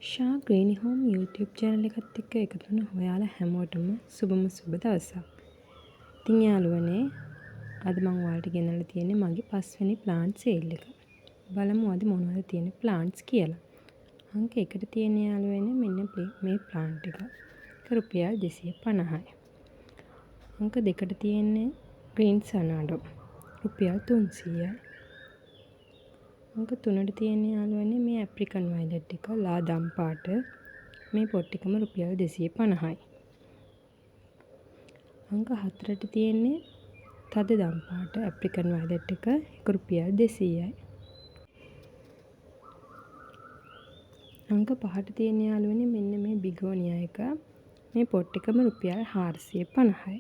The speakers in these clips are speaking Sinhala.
ෂා ග්‍රීනි හෝම් YouTube channel එකත් එක්ක එකතු වෙන ඔයාලා හැමෝටම සුබම සුබ දවසක්. ඉතින් යාළුවනේ අද මම ඔයාලට ගෙනල්ලා තියෙන්නේ මගේ 5 වෙනි plant sale එක. බලමු අද මොනවද තියෙන plants කියලා. අංක 1ට තියෙන යාළුවනේ මෙන්න මේ plant එක. ඒක රුපියල් 250යි. අංක 2ට තියෙන්නේ green sanado රුපියල් 300යි. අංක 3ට තියෙන යාළුවනේ මේ ඇප්‍රිකන් වයලට් එක ලාදම් පාට මේ පොට් එකම රුපියල් 250යි. අංක 4ට තියෙන්නේ තද දම් පාට ඇප්‍රිකන් වයලට් එක ඒක රුපියල් 200යි. අංක 5ට තියෙන යාළුවනේ මෙන්න මේ බිගෝනියා එක මේ පොට් එකම රුපියල් 450යි.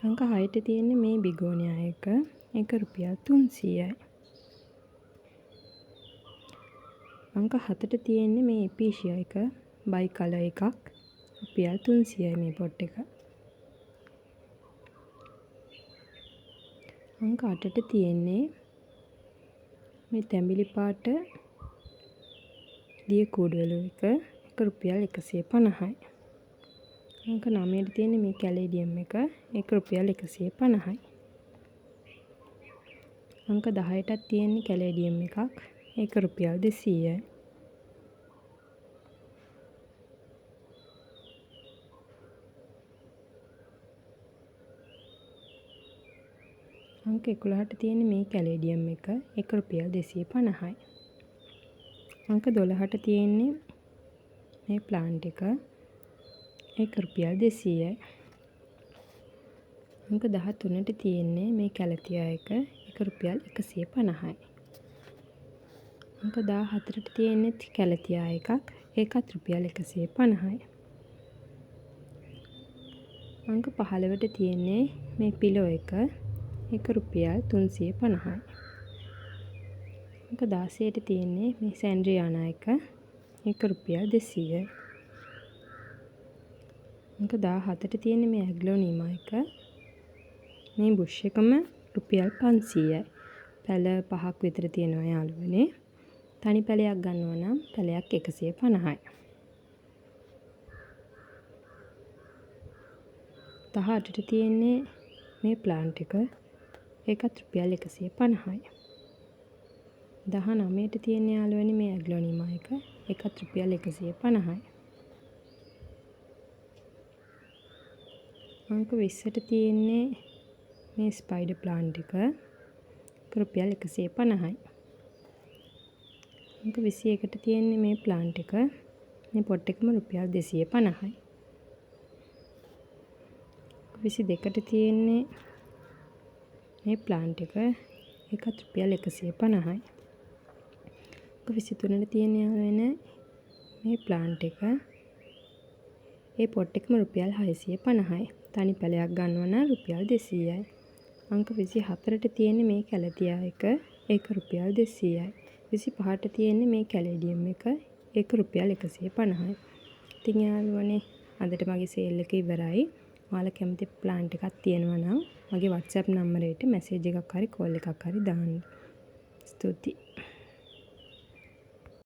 අංක 6ට තියෙන්නේ මේ බිගෝනියා එක ඒක රුපියල් 300යි. අංක 7ට තියෙන්නේ මේ එපීෂියා එක බයි කලර් එකක් රුපියල් 300යි මේ පොට් එක. අංක 8ට තියෙන්නේ මේ තැඹිලි පාට දිය කූඩුවල එක රුපියල් 150යි. අංක 9ට තියෙන්නේ මේ කැලේඩියම් එක ඒක රුපියල් 150යි. අංක 10ටත් තියෙන්නේ කැලේඩියම් එකක් ඒක රුපියල් 200යි. අංක 11ට තියෙන්නේ මේ කැලේඩියම් එක ඒක රුපියල් 250යි. අංක 12ට තියෙන්නේ මේ ප්ලාන්ට් එක ඒක රුපියල් 200යි. අංක 13ට තියෙන්නේ මේ කැලතියා එක ඒක රුපියල් 150යි. අංක 14ට තියෙන්නේ කැලතියා එකක් ඒකත් රුපියල් 150යි. අංක 15ට තියෙන්නේ මේ පිලෝ එක ඒක රුපියල් 350යි. අංක 16ට තියෙන්නේ මේ සැන්ඩ්‍රියානා එක ඒක රුපියල් 200යි. අංක 17ට තියෙන්නේ මේ ඇග්ලෝනීමා එක මේ බුෂ් එකම රුපියල් 500යි. පැල 5ක් විතර තියෙනවා යාළුවනේ. තනි පැලයක් ගන්නවා නම් පැලයක් 150යි. 18ට තියෙන්නේ මේ ප්ලාන්ට් එක ඒකත් රුපියල් 150යි. 19ට තියෙන යාළුවනේ මේ ඇග්ලෝනීමා එක ඒකත් රුපියල් 150යි. අංක 20ට තියෙන්නේ මේ ස්පයිඩර් ප්ලාන්ට් එක රුපියල් 150යි. අංක 21ට තියෙන්නේ මේ ප්ලාන්ට් එක මේ පොට් එකම රුපියල් 250යි. 22ට තියෙන්නේ මේ ප්ලාන්ට් එක ඒකත් රුපියල් 150යි. 23ට තියෙන යාළුවනේ මේ ප්ලාන්ට් එක ඒ පොට් එකම රුපියල් 650යි. තනි පැලයක් ගන්නවා නම් රුපියල් 200යි. අංක 24ට තියෙන්නේ මේ කැලතියා එක ඒක රුපියල් 200යි. 25ට තියෙන්නේ මේ කැලේඩියම් එක ඒක රුපියල් 150යි. ඉතින් යාළුවනේ අදට මගේ සේල් එක ඉවරයි. ඔයාලා කැමති ප්ලාන්ට් එකක් තියෙනවා නම් මගේ WhatsApp නම්බරයට මැසේජ් එකක් හරි කෝල් එකක් හරි දාන්න. ස්තුතියි.